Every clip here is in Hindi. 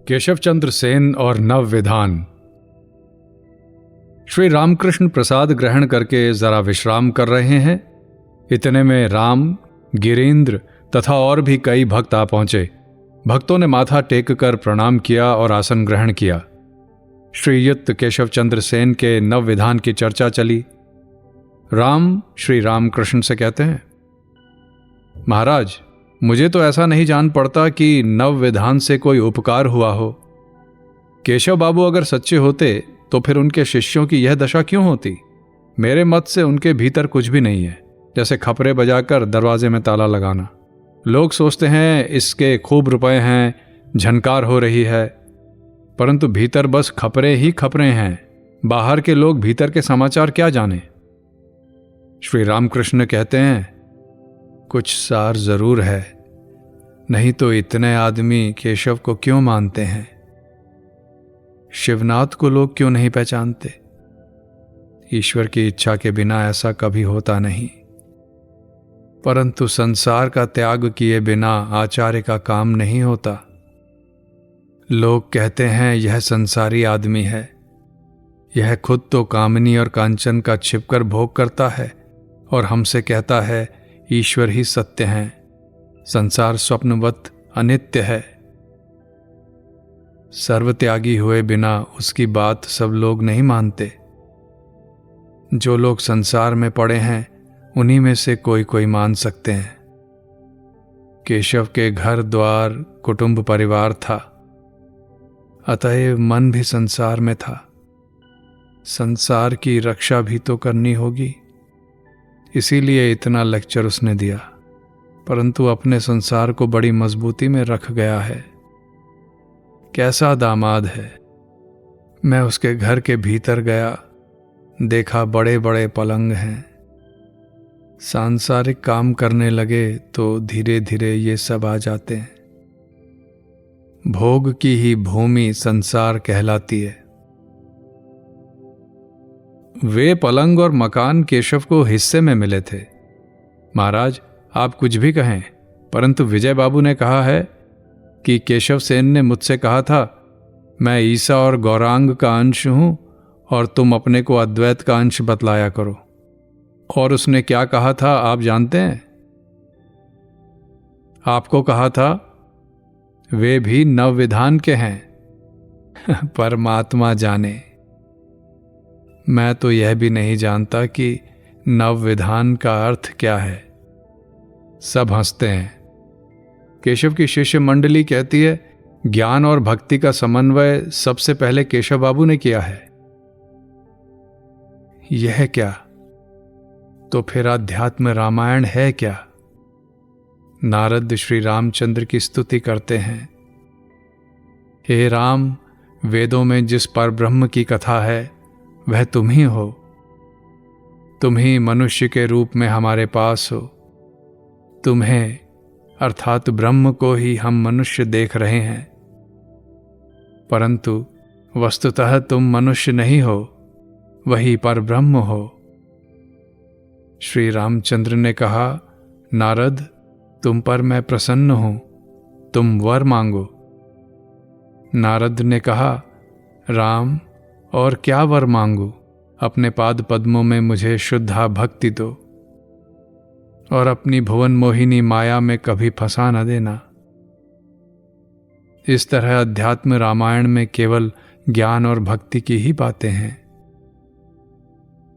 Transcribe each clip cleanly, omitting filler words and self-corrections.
केशव चंद्र सेन और नव विधान। श्री रामकृष्ण प्रसाद ग्रहण करके जरा विश्राम कर रहे हैं। इतने में राम, गिरीन्द्र तथा और भी कई भक्त आ पहुंचे। भक्तों ने माथा टेक कर प्रणाम किया और आसन ग्रहण किया। श्रीयुक्त केशव चंद्र सेन के नव विधान की चर्चा चली। राम श्री रामकृष्ण से कहते हैं, महाराज, मुझे तो ऐसा नहीं जान पड़ता कि नव विधान से कोई उपकार हुआ हो। केशव बाबू अगर सच्चे होते तो फिर उनके शिष्यों की यह दशा क्यों होती? मेरे मत से उनके भीतर कुछ भी नहीं है, जैसे खपरे बजाकर दरवाजे में ताला लगाना। लोग सोचते हैं इसके खूब रुपए हैं, झनकार हो रही है, परंतु भीतर बस खपरे ही खपरे हैं। बाहर के लोग भीतर के समाचार क्या जाने। श्री रामकृष्ण कहते हैं, कुछ सार जरूर है, नहीं तो इतने आदमी केशव को क्यों मानते हैं? शिवनाथ को लोग क्यों नहीं पहचानते? ईश्वर की इच्छा के बिना ऐसा कभी होता नहीं, परंतु संसार का त्याग किए बिना आचार्य का काम नहीं होता। लोग कहते हैं यह संसारी आदमी है, यह खुद तो कामनी और कांचन का छिपकर भोग करता है और हमसे कहता है ईश्वर ही सत्य हैं, संसार स्वप्नवत अनित्य है। सर्वत्यागी हुए बिना उसकी बात सब लोग नहीं मानते। जो लोग संसार में पड़े हैं उन्हीं में से कोई कोई मान सकते हैं। केशव के घर द्वार कुटुंब परिवार था, अतएव मन भी संसार में था। संसार की रक्षा भी तो करनी होगी, इसीलिए इतना लेक्चर उसने दिया, परंतु अपने संसार को बड़ी मजबूती में रख गया है। कैसा दामाद है। मैं उसके घर के भीतर गया, देखा बड़े बड़े पलंग हैं। सांसारिक काम करने लगे तो धीरे धीरे ये सब आ जाते हैं। भोग की ही भूमि संसार कहलाती है। वे पलंग और मकान केशव को हिस्से में मिले थे। महाराज, आप कुछ भी कहें, परंतु विजय बाबू ने कहा है कि केशव सेन ने मुझसे कहा था, मैं ईसा और गौरांग का अंश हूं और तुम अपने को अद्वैत का अंश बतलाया करो। और उसने क्या कहा था आप जानते हैं? आपको कहा था वे भी नव विधान के हैं। परमात्मा जाने। मैं तो यह भी नहीं जानता कि नव विधान का अर्थ क्या है। सब हंसते हैं। केशव की शिष्य मंडली कहती है, ज्ञान और भक्ति का समन्वय सबसे पहले केशव बाबू ने किया है। यह क्या? तो फिर अध्यात्म रामायण है क्या? नारद श्री रामचंद्र की स्तुति करते हैं, हे राम, वेदों में जिस परब्रह्म की कथा है वह तुम ही हो। तुम ही मनुष्य के रूप में हमारे पास हो। तुम्हें अर्थात ब्रह्म को ही हम मनुष्य देख रहे हैं, परंतु वस्तुतः तुम मनुष्य नहीं हो, वही परब्रह्म हो। श्री रामचंद्र ने कहा, नारद, तुम पर मैं प्रसन्न हूं, तुम वर मांगो। नारद ने कहा, राम, और क्या वर मांगू? अपने पाद पद्मों में मुझे शुद्धा भक्ति दो और अपनी भुवन मोहिनी माया में कभी फंसा न देना। इस तरह अध्यात्म रामायण में केवल ज्ञान और भक्ति की ही बातें हैं।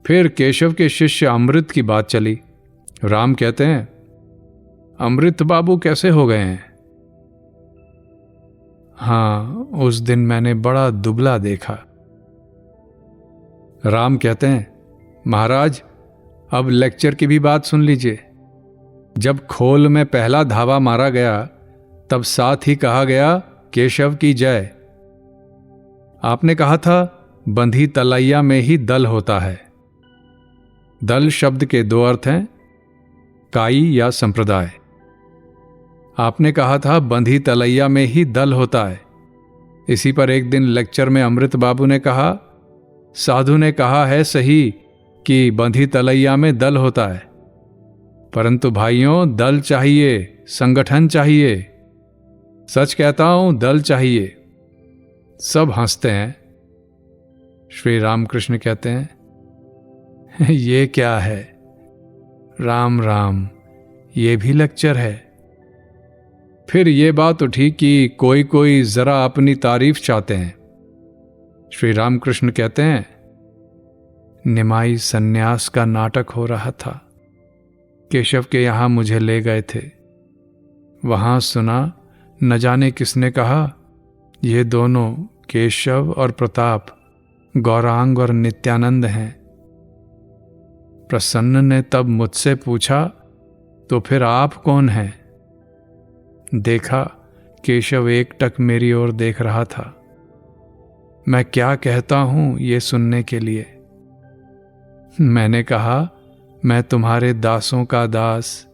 फिर केशव के शिष्य अमृत की बात चली। राम कहते हैं, अमृत बाबू कैसे हो गए हैं? हाँ, उस दिन मैंने बड़ा दुबला देखा। राम कहते हैं, महाराज, अब लेक्चर की भी बात सुन लीजिए। जब खोल में पहला धावा मारा गया तब साथ ही कहा गया, केशव की जय। आपने कहा था बंधी तलैया में ही दल होता है। दल शब्द के दो अर्थ हैं, काई या संप्रदाय। आपने कहा था बंधी तलैया में ही दल होता है। इसी पर एक दिन लेक्चर में अमृत बाबू ने कहा, साधु ने कहा है सही कि बंधी तलैया में दल होता है, परंतु भाइयों, दल चाहिए, संगठन चाहिए। सच कहता हूं, दल चाहिए। सब हंसते हैं। श्री रामकृष्ण कहते हैं, ये क्या है? राम राम, ये भी लेक्चर है? फिर ये बात उठी कि कोई कोई जरा अपनी तारीफ चाहते हैं। श्री रामकृष्ण कहते हैं, निमाई सन्यास का नाटक हो रहा था। केशव के यहां मुझे ले गए थे। वहां सुना, न जाने किसने कहा, ये दोनों केशव और प्रताप गौरांग और नित्यानंद हैं। प्रसन्न ने तब मुझसे पूछा, तो फिर आप कौन हैं? देखा, केशव एकटक मेरी ओर देख रहा था। मैं क्या कहता हूं ये सुनने के लिए। मैंने कहा, मैं तुम्हारे दासों का दास,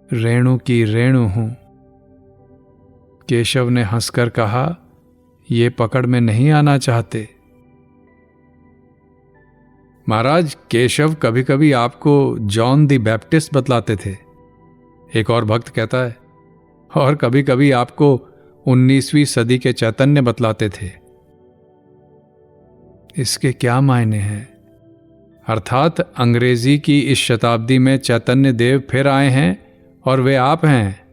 रेणु की रेणु हूं। केशव ने हंसकर कहा, ये पकड़ में नहीं आना चाहते। महाराज, केशव कभी कभी आपको जॉन द बैप्टिस्ट बतलाते थे, एक और भक्त कहता है, और कभी कभी आपको 19वीं सदी के चैतन्य बतलाते थे। इसके क्या मायने हैं? अर्थात अंग्रेजी की इस शताब्दी में चैतन्य देव फिर आए हैं और वे आप हैं।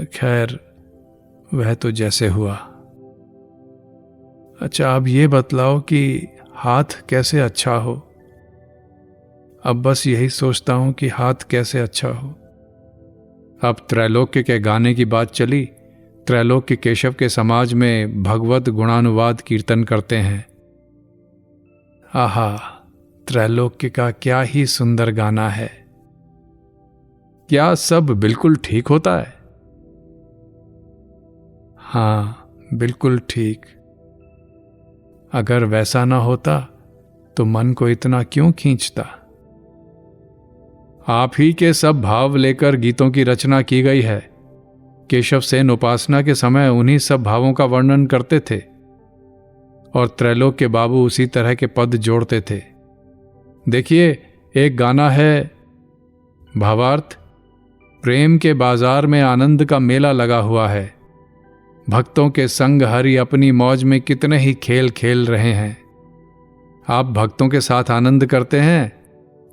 खैर, वह तो जैसे हुआ। अच्छा, अब ये बतलाओ कि हाथ कैसे अच्छा हो। अब बस यही सोचता हूं कि हाथ कैसे अच्छा हो। अब त्रैलोक्य के गाने की बात चली। त्रैलोक्य केशव के समाज में भगवत गुणानुवाद कीर्तन करते हैं। आहा, त्रैलोक्य का क्या ही सुंदर गाना है। क्या सब बिल्कुल ठीक होता है? हाँ, बिल्कुल ठीक। अगर वैसा ना होता तो मन को इतना क्यों खींचता? आप ही के सब भाव लेकर गीतों की रचना की गई है। केशव सेन उपासना के समय उन्हीं सब भावों का वर्णन करते थे और त्रैलोक्य बाबू उसी तरह के पद जोड़ते थे। देखिए, एक गाना है, भावार्थ, प्रेम के बाजार में आनंद का मेला लगा हुआ है। भक्तों के संग हरि अपनी मौज में कितने ही खेल खेल रहे हैं। आप भक्तों के साथ आनंद करते हैं,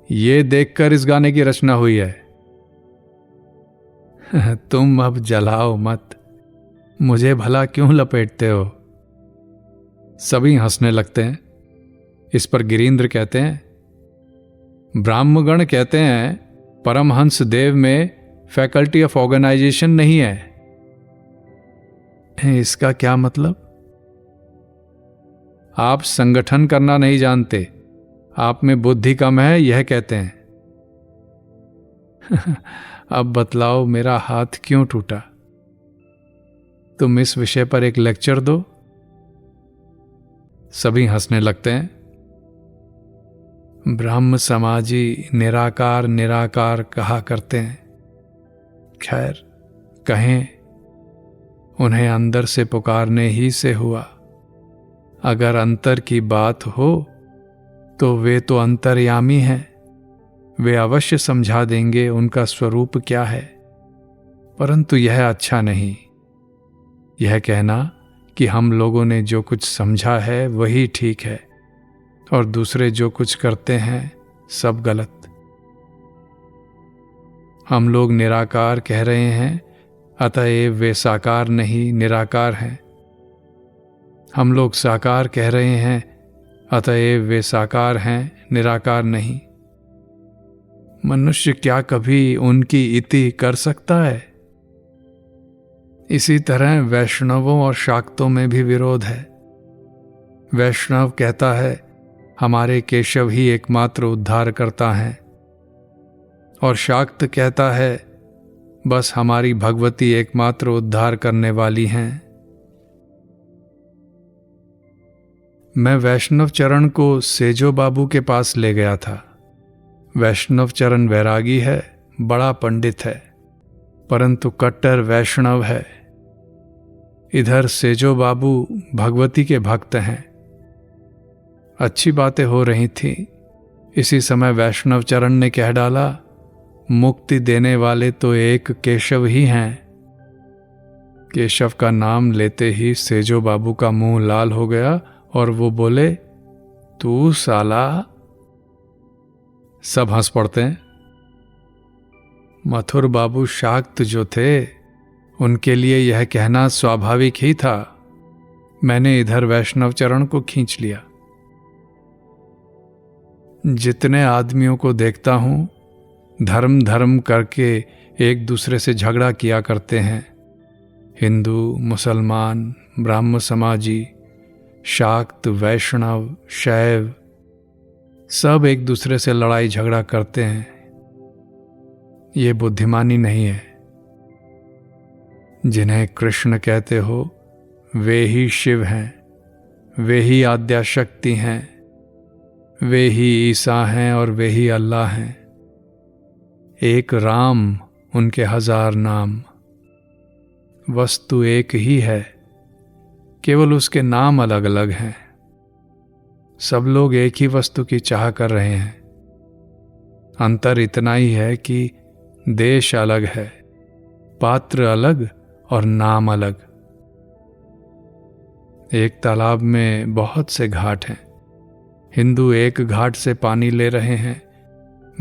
ये देखकर इस गाने की रचना हुई है। तुम अब जलाओ मत, मुझे भला क्यों लपेटते हो? सभी हंसने लगते हैं। इस पर गिरींद्र कहते हैं, ब्राह्मगण कहते हैं, परमहंस देव में फैकल्टी ऑफ ऑर्गेनाइजेशन नहीं है। इसका क्या मतलब? आप संगठन करना नहीं जानते, आप में बुद्धि कम है, यह कहते हैं। अब बतलाओ, मेरा हाथ क्यों टूटा? तुम इस विषय पर एक लेक्चर दो। सभी हंसने लगते हैं। ब्रह्म समाजी निराकार निराकार कहा करते हैं। खैर, कहें, उन्हें अंदर से पुकारने ही से हुआ। अगर अंतर की बात हो तो वे तो अंतर्यामी हैं। वे अवश्य समझा देंगे उनका स्वरूप क्या है। परंतु यह अच्छा नहीं, यह कहना कि हम लोगों ने जो कुछ समझा है वही ठीक है और दूसरे जो कुछ करते हैं सब गलत। हम लोग निराकार कह रहे हैं, अतएव वे साकार नहीं निराकार हैं। हम लोग साकार कह रहे हैं, अतएव वे साकार हैं निराकार नहीं। मनुष्य क्या कभी उनकी इति कर सकता है? इसी तरह वैष्णवों और शाक्तों में भी विरोध है। वैष्णव कहता है, हमारे केशव ही एकमात्र उद्धार करता है, और शाक्त कहता है, बस हमारी भगवती एकमात्र उद्धार करने वाली हैं। मैं वैष्णव चरण को सेजो बाबू के पास ले गया था। वैष्णव चरण वैरागी है, बड़ा पंडित है, परंतु कट्टर वैष्णव है। इधर सेजो बाबू भगवती के भक्त हैं। अच्छी बातें हो रही थीं। इसी समय वैष्णव चरण ने कह डाला, मुक्ति देने वाले तो एक केशव ही हैं। केशव का नाम लेते ही सेजो बाबू का मुंह लाल हो गया और वो बोले, तू साला। सब हंस पड़ते हैं। मथुर बाबू शाक्त जो थे, उनके लिए यह कहना स्वाभाविक ही था। मैंने इधर वैष्णव चरण को खींच लिया। जितने आदमियों को देखता हूं, धर्म धर्म करके एक दूसरे से झगड़ा किया करते हैं। हिंदू, मुसलमान, ब्राह्म समाजी, शाक्त, वैष्णव, शैव, सब एक दूसरे से लड़ाई झगड़ा करते हैं। ये बुद्धिमानी नहीं है। जिन्हें कृष्ण कहते हो, वे ही शिव हैं, वे ही आद्या शक्ति हैं, वे ही ईसा हैं और वे ही अल्लाह हैं। एक राम, उनके 1000 नाम। वस्तु एक ही है, केवल उसके नाम अलग अलग हैं। सब लोग एक ही वस्तु की चाह कर रहे हैं। अंतर इतना ही है कि देश अलग है, पात्र अलग और नाम अलग। एक तालाब में बहुत से घाट हैं। हिंदू एक घाट से पानी ले रहे हैं,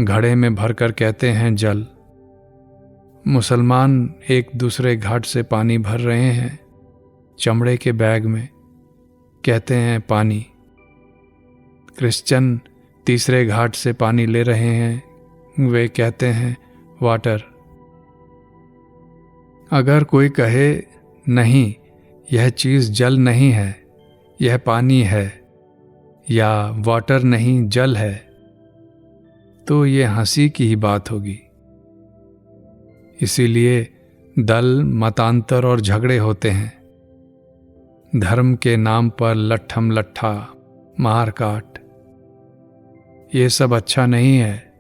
घड़े में भरकर कहते हैं जल। मुसलमान एक दूसरे घाट से पानी भर रहे हैं, चमड़े के बैग में, कहते हैं पानी। क्रिश्चियन तीसरे घाट से पानी ले रहे हैं, वे कहते हैं वाटर। अगर कोई कहे नहीं, यह चीज़ जल नहीं है, यह पानी है, या वाटर नहीं जल है, तो ये हंसी की ही बात होगी। इसीलिए दल, मतांतर और झगड़े होते हैं। धर्म के नाम पर लट्ठम लट्ठा, मार काट, ये सब अच्छा नहीं है।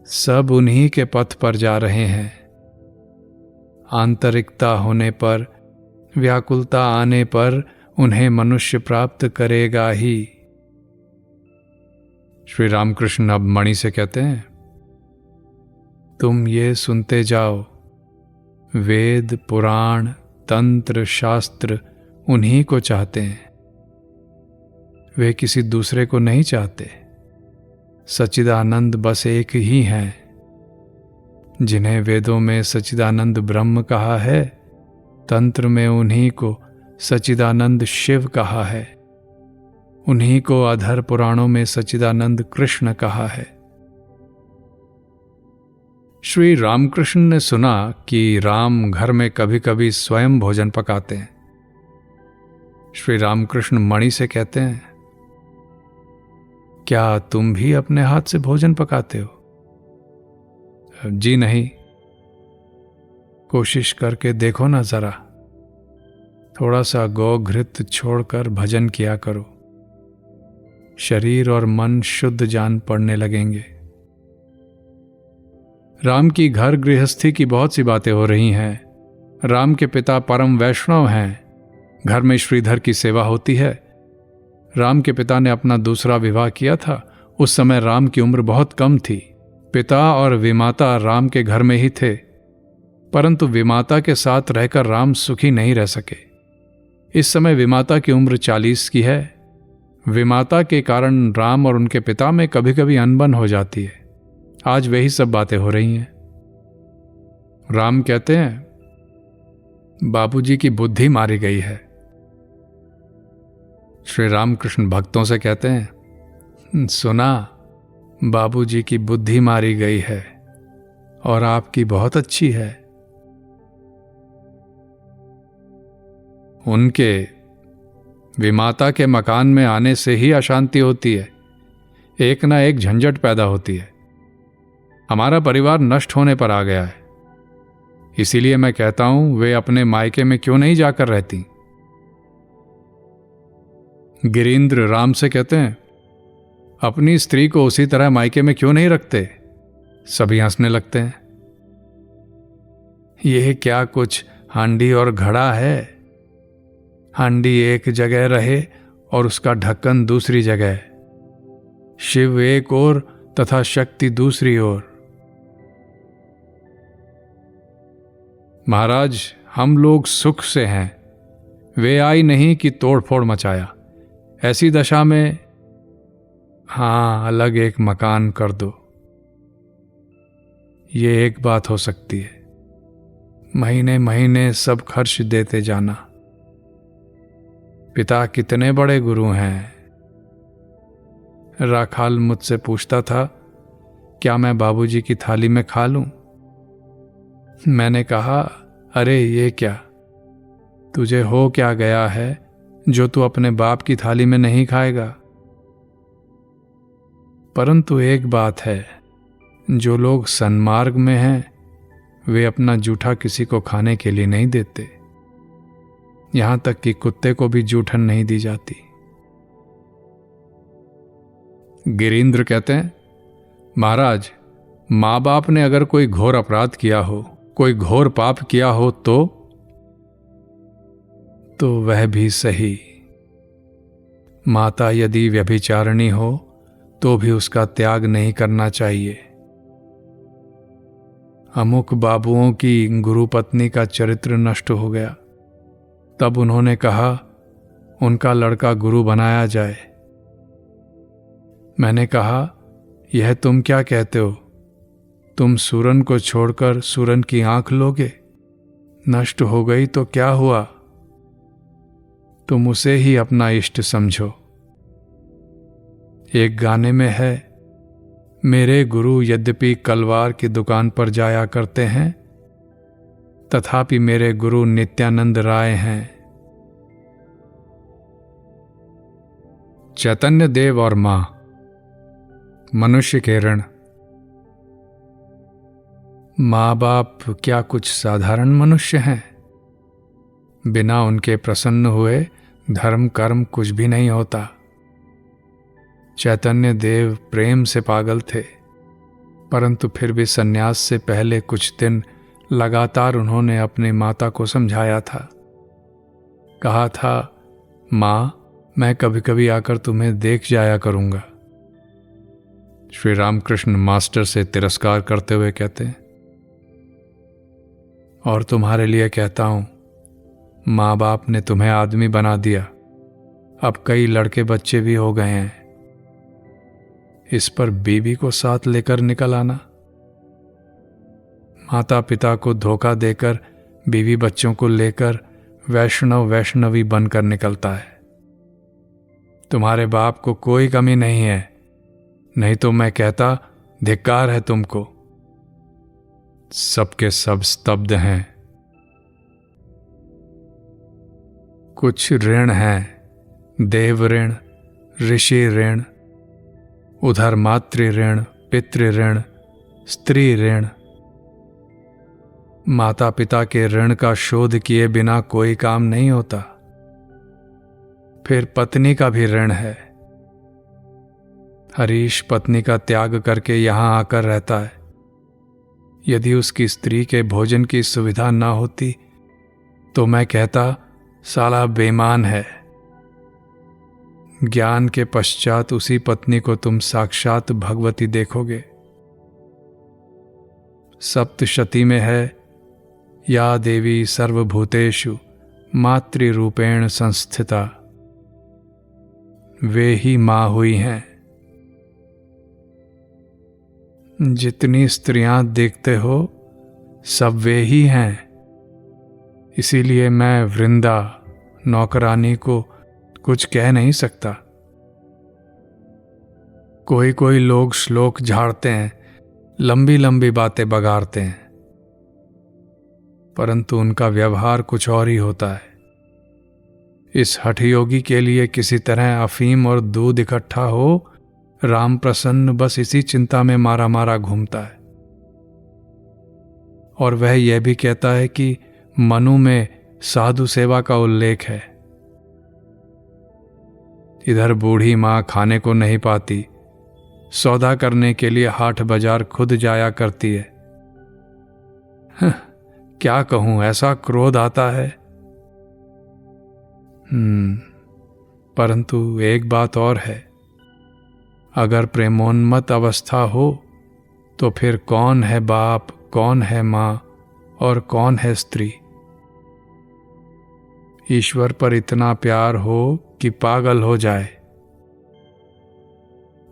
सब उन्हीं के पथ पर जा रहे हैं। आंतरिकता होने पर, व्याकुलता आने पर उन्हें मनुष्य प्राप्त करेगा ही। श्री रामकृष्ण अब मणि से कहते हैं, तुम ये सुनते जाओ, वेद, पुराण, तंत्र, शास्त्र उन्हीं को चाहते हैं। वे किसी दूसरे को नहीं चाहते। सच्चिदानंद बस एक ही हैं। जिन्हें वेदों में सच्चिदानंद ब्रह्म कहा है, तंत्र में उन्हीं को सच्चिदानंद शिव कहा है, उन्हीं को अधर पुराणों में सच्चिदानंद कृष्ण कहा है। श्री रामकृष्ण ने सुना कि राम घर में कभी कभी स्वयं भोजन पकाते हैं। श्री रामकृष्ण मणि से कहते हैं, क्या तुम भी अपने हाथ से भोजन पकाते हो? जी नहीं। कोशिश करके देखो ना जरा। थोड़ा सा गौ घृत छोड़कर भजन किया करो। शरीर और मन शुद्ध जान पड़ने लगेंगे। राम की घर गृहस्थी की बहुत सी बातें हो रही हैं। राम के पिता परम वैष्णव हैं। घर में श्रीधर की सेवा होती है। राम के पिता ने अपना दूसरा विवाह किया था। उस समय राम की उम्र बहुत कम थी। पिता और विमाता राम के घर में ही थे, परंतु विमाता के साथ रहकर राम सुखी नहीं रह सके। इस समय विमाता की उम्र 40 की है। विमाता के कारण राम और उनके पिता में कभी कभी अनबन हो जाती है। आज वही सब बातें हो रही हैं। राम कहते हैं, बाबूजी की बुद्धि मारी गई है। श्री रामकृष्ण भक्तों से कहते हैं, सुना, बाबूजी की बुद्धि मारी गई है और आपकी बहुत अच्छी है। उनके विमाता के मकान में आने से ही अशांति होती है। एक ना एक झंझट पैदा होती है। हमारा परिवार नष्ट होने पर आ गया है। इसीलिए मैं कहता हूं, वे अपने मायके में क्यों नहीं जाकर रहती। गिरीन्द्र राम से कहते हैं, अपनी स्त्री को उसी तरह मायके में क्यों नहीं रखते। सभी हंसने लगते हैं। यह क्या कुछ हांडी और घड़ा है। हांडी एक जगह रहे और उसका ढक्कन दूसरी जगह। शिव एक ओर तथा शक्ति दूसरी ओर। महाराज, हम लोग सुख से हैं, वे आई नहीं कि तोड़फोड़ मचाया। ऐसी दशा में हाँ, अलग एक मकान कर दो, ये एक बात हो सकती है। महीने महीने सब खर्च देते जाना। पिता कितने बड़े गुरु हैं। राखाल मुझसे पूछता था, क्या मैं बाबूजी की थाली में खा लूं? मैंने कहा, अरे ये क्या, तुझे हो क्या गया है जो तू अपने बाप की थाली में नहीं खाएगा? परंतु एक बात है, जो लोग सन्मार्ग में हैं वे अपना जूठा किसी को खाने के लिए नहीं देते। यहां तक कि कुत्ते को भी जूठन नहीं दी जाती। गिरींद्र कहते हैं, महाराज, माँ बाप ने अगर कोई घोर अपराध किया हो, कोई घोर पाप किया हो तो वह भी सही। माता यदि व्यभिचारिणी हो तो भी उसका त्याग नहीं करना चाहिए। अमुक बाबुओं की गुरु पत्नी का चरित्र नष्ट हो गया, तब उन्होंने कहा उनका लड़का गुरु बनाया जाए। मैंने कहा, यह तुम क्या कहते हो? तुम सूरन को छोड़कर सूरन की आंख लोगे? नष्ट हो गई तो क्या हुआ? तुम उसे ही अपना इष्ट समझो। एक गाने में है, मेरे गुरु यद्यपि कलवार की दुकान पर जाया करते हैं, तथापि मेरे गुरु नित्यानंद राय हैं। चैतन्य देव और मां, मनुष्य के ऋण। माँ बाप क्या कुछ साधारण मनुष्य हैं? बिना उनके प्रसन्न हुए धर्म कर्म कुछ भी नहीं होता। चैतन्य देव प्रेम से पागल थे, परंतु फिर भी सन्यास से पहले कुछ दिन लगातार उन्होंने अपनी माता को समझाया था। कहा था, माँ, मैं कभी कभी आकर तुम्हें देख जाया करूंगा। श्री रामकृष्ण मास्टर से तिरस्कार करते हुए कहते हैं, और तुम्हारे लिए कहता हूं, माँ बाप ने तुम्हें आदमी बना दिया, अब कई लड़के बच्चे भी हो गए हैं, इस पर बीवी को साथ लेकर निकल आना। माता पिता को धोखा देकर बीवी बच्चों को लेकर वैष्णवी बनकर निकलता है। तुम्हारे बाप को कोई कमी नहीं है, नहीं तो मैं कहता धिक्कार है तुमको। सबके सब स्तब्ध हैं। कुछ ऋण हैं, देव ऋण, ऋषि ऋण, उधर मातृ ऋण, पितृ ऋण, स्त्री ऋण। माता पिता के ऋण का शोध किए बिना कोई काम नहीं होता। फिर पत्नी का भी ऋण है। हरीश पत्नी का त्याग करके यहां आकर रहता है। यदि उसकी स्त्री के भोजन की सुविधा ना होती तो मैं कहता साला बेईमान है। ज्ञान के पश्चात उसी पत्नी को तुम साक्षात भगवती देखोगे। सप्तशती में है, या देवी सर्वभूतेषु मातृरूपेण संस्थिता। वे ही मां हुई हैं। जितनी स्त्रियां देखते हो सब वे ही हैं। इसीलिए मैं वृंदा नौकरानी को कुछ कह नहीं सकता। कोई कोई लोग श्लोक झाड़ते हैं, लंबी लंबी बातें बगाड़ते हैं, परंतु उनका व्यवहार कुछ और ही होता है। इस हठयोगी के लिए किसी तरह अफीम और दूध इकट्ठा हो, राम प्रसन्न बस इसी चिंता में मारा मारा घूमता है। और वह यह भी कहता है कि मनु में साधु सेवा का उल्लेख है। इधर बूढ़ी मां खाने को नहीं पाती, सौदा करने के लिए हाट बाजार खुद जाया करती है। क्या कहूं, ऐसा क्रोध आता है। परंतु एक बात और है, अगर प्रेमोन्मत्त अवस्था हो तो फिर कौन है बाप, कौन है मां और कौन है स्त्री। ईश्वर पर इतना प्यार हो कि पागल हो जाए,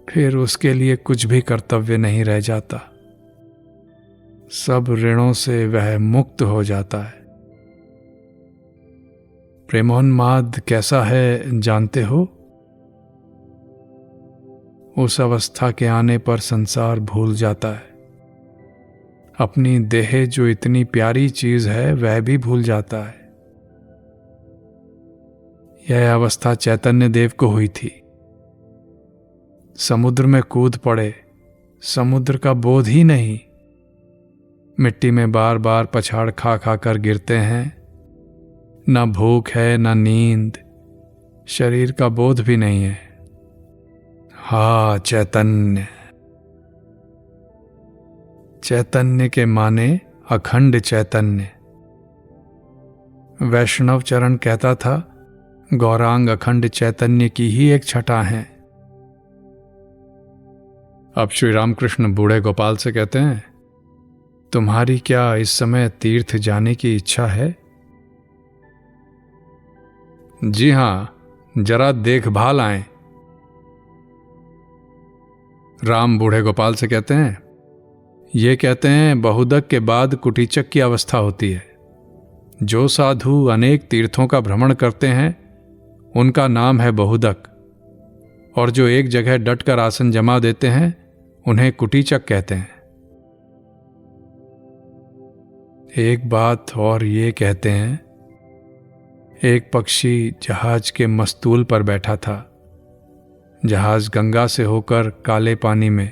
फिर उसके लिए कुछ भी कर्तव्य नहीं रह जाता। सब ऋणों से वह मुक्त हो जाता है। प्रेमोन्माद कैसा है जानते हो? उस अवस्था के आने पर संसार भूल जाता है। अपनी देह जो इतनी प्यारी चीज है वह भी भूल जाता है। यह अवस्था चैतन्य देव को हुई थी। समुद्र में कूद पड़े, समुद्र का बोध ही नहीं। मिट्टी में बार बार पछाड़ खा खा कर गिरते हैं। न भूख है न नींद, शरीर का बोध भी नहीं है। हा चैतन्य। चैतन्य के माने अखंड चैतन्य। वैष्णव चरण कहता था, गौरांग अखंड चैतन्य की ही एक छटा है। अब श्री रामकृष्ण बूढ़े गोपाल से कहते हैं, तुम्हारी क्या इस समय तीर्थ जाने की इच्छा है? जी हां, जरा देखभाल आए। राम बूढ़े गोपाल से कहते हैं, ये कहते हैं बहुदक के बाद कुटीचक की अवस्था होती है। जो साधु अनेक तीर्थों का भ्रमण करते हैं उनका नाम है बहुदक, और जो एक जगह डटकर आसन जमा देते हैं उन्हें कुटीचक कहते हैं। एक बात और ये कहते हैं, एक पक्षी जहाज के मस्तूल पर बैठा था। जहाज गंगा से होकर काले पानी में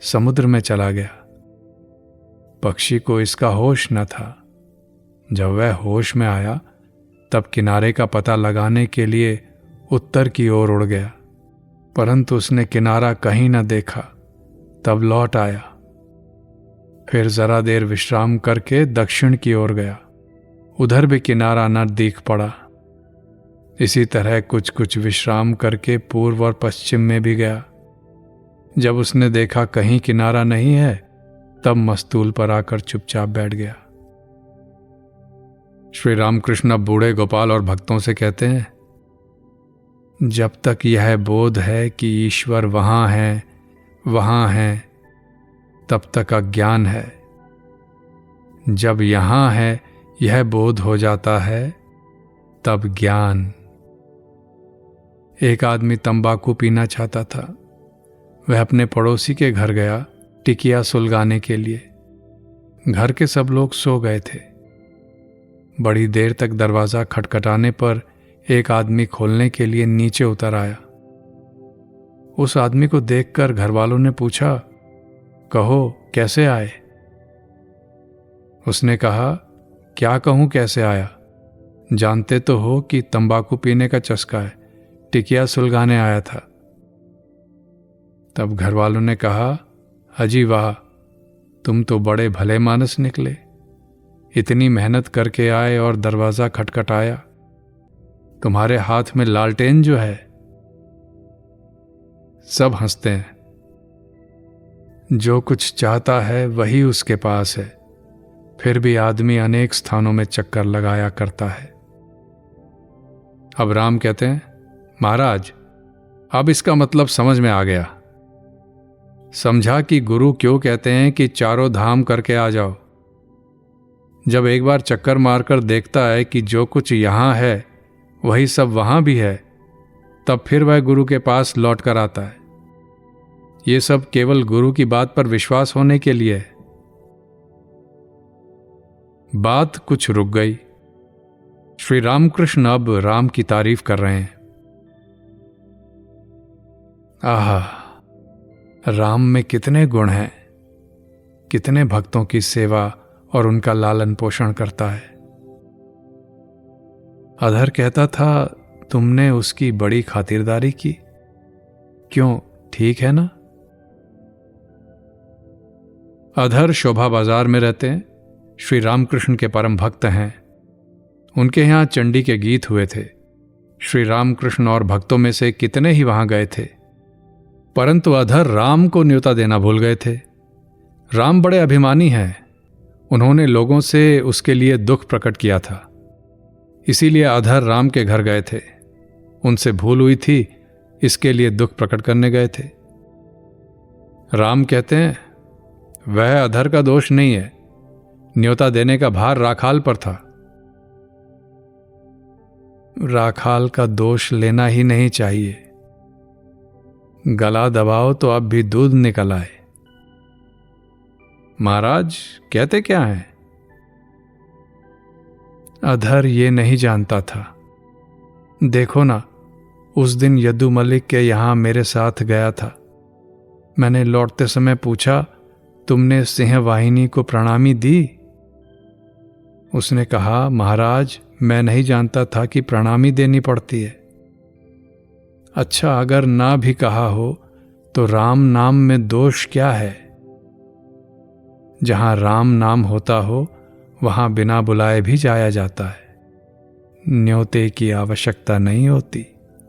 समुद्र में चला गया। पक्षी को इसका होश न था। जब वह होश में आया तब किनारे का पता लगाने के लिए उत्तर की ओर उड़ गया, परंतु उसने किनारा कहीं न देखा। तब लौट आया, फिर जरा देर विश्राम करके दक्षिण की ओर गया। उधर भी किनारा न दिख पड़ा। इसी तरह कुछ कुछ विश्राम करके पूर्व और पश्चिम में भी गया। जब उसने देखा कहीं किनारा नहीं है, तब मस्तूल पर आकर चुपचाप बैठ गया। श्री रामकृष्ण अब बूढ़े गोपाल और भक्तों से कहते हैं, जब तक यह बोध है कि ईश्वर वहां है, तब तक अज्ञान है। जब यहां है यह बोध हो जाता है, तब ज्ञान। एक आदमी तंबाकू पीना चाहता था। वह अपने पड़ोसी के घर गया टिकिया सुलगाने के लिए। घर के सब लोग सो गए थे। बड़ी देर तक दरवाजा खटखटाने पर एक आदमी खोलने के लिए नीचे उतर आया। उस आदमी को देखकर घरवालों ने पूछा, कहो कैसे आए? उसने कहा, क्या कहूं कैसे आया? जानते तो हो कि तंबाकू पीने का चस्का है, टिकिया सुलगाने आया था। तब घरवालों ने कहा, अजी वाह, तुम तो बड़े भले मानस निकले। इतनी मेहनत करके आए और दरवाजा खटखटाया। तुम्हारे हाथ में लालटेन जो है। सब हंसते हैं। जो कुछ चाहता है वही उसके पास है, फिर भी आदमी अनेक स्थानों में चक्कर लगाया करता है। अब राम कहते हैं, महाराज अब इसका मतलब समझ में आ गया। समझा कि गुरु क्यों कहते हैं कि चारों धाम करके आ जाओ। जब एक बार चक्कर मारकर देखता है कि जो कुछ यहां है वही सब वहां भी है, तब फिर वह गुरु के पास लौट कर आता है। ये सब केवल गुरु की बात पर विश्वास होने के लिए है। बात कुछ रुक गई। श्री रामकृष्ण अब राम की तारीफ कर रहे हैं। आहा, राम में कितने गुण हैं, कितने भक्तों की सेवा और उनका लालन पोषण करता है। अधर कहता था, तुमने उसकी बड़ी खातिरदारी की। क्यों, ठीक है ना? अधर शोभा बाजार में रहते हैं। श्री रामकृष्ण के परम भक्त हैं। उनके यहां चंडी के गीत हुए थे। श्री रामकृष्ण और भक्तों में से कितने ही वहां गए थे, परंतु अधर राम को न्योता देना भूल गए थे। राम बड़े अभिमानी हैं। उन्होंने लोगों से उसके लिए दुख प्रकट किया था, इसीलिए अधर राम के घर गए थे। उनसे भूल हुई थी, इसके लिए दुख प्रकट करने गए थे। राम कहते हैं, वह अधर का दोष नहीं है, न्योता देने का भार राखाल पर था। राखाल का दोष लेना ही नहीं चाहिए। गला दबाओ तो अब भी दूध निकल आए। महाराज कहते क्या हैं? अधर ये नहीं जानता था। देखो ना, उस दिन यदु मलिक के यहां मेरे साथ गया था। मैंने लौटते समय पूछा, तुमने सिंह वाहिनी को प्रणामी दी? उसने कहा, महाराज मैं नहीं जानता था कि प्रणामी देनी पड़ती है। अच्छा, अगर ना भी कहा हो तो राम नाम में दोष क्या है? जहां राम नाम होता हो वहां बिना बुलाए भी जाया जाता है। न्योते की आवश्यकता नहीं होती।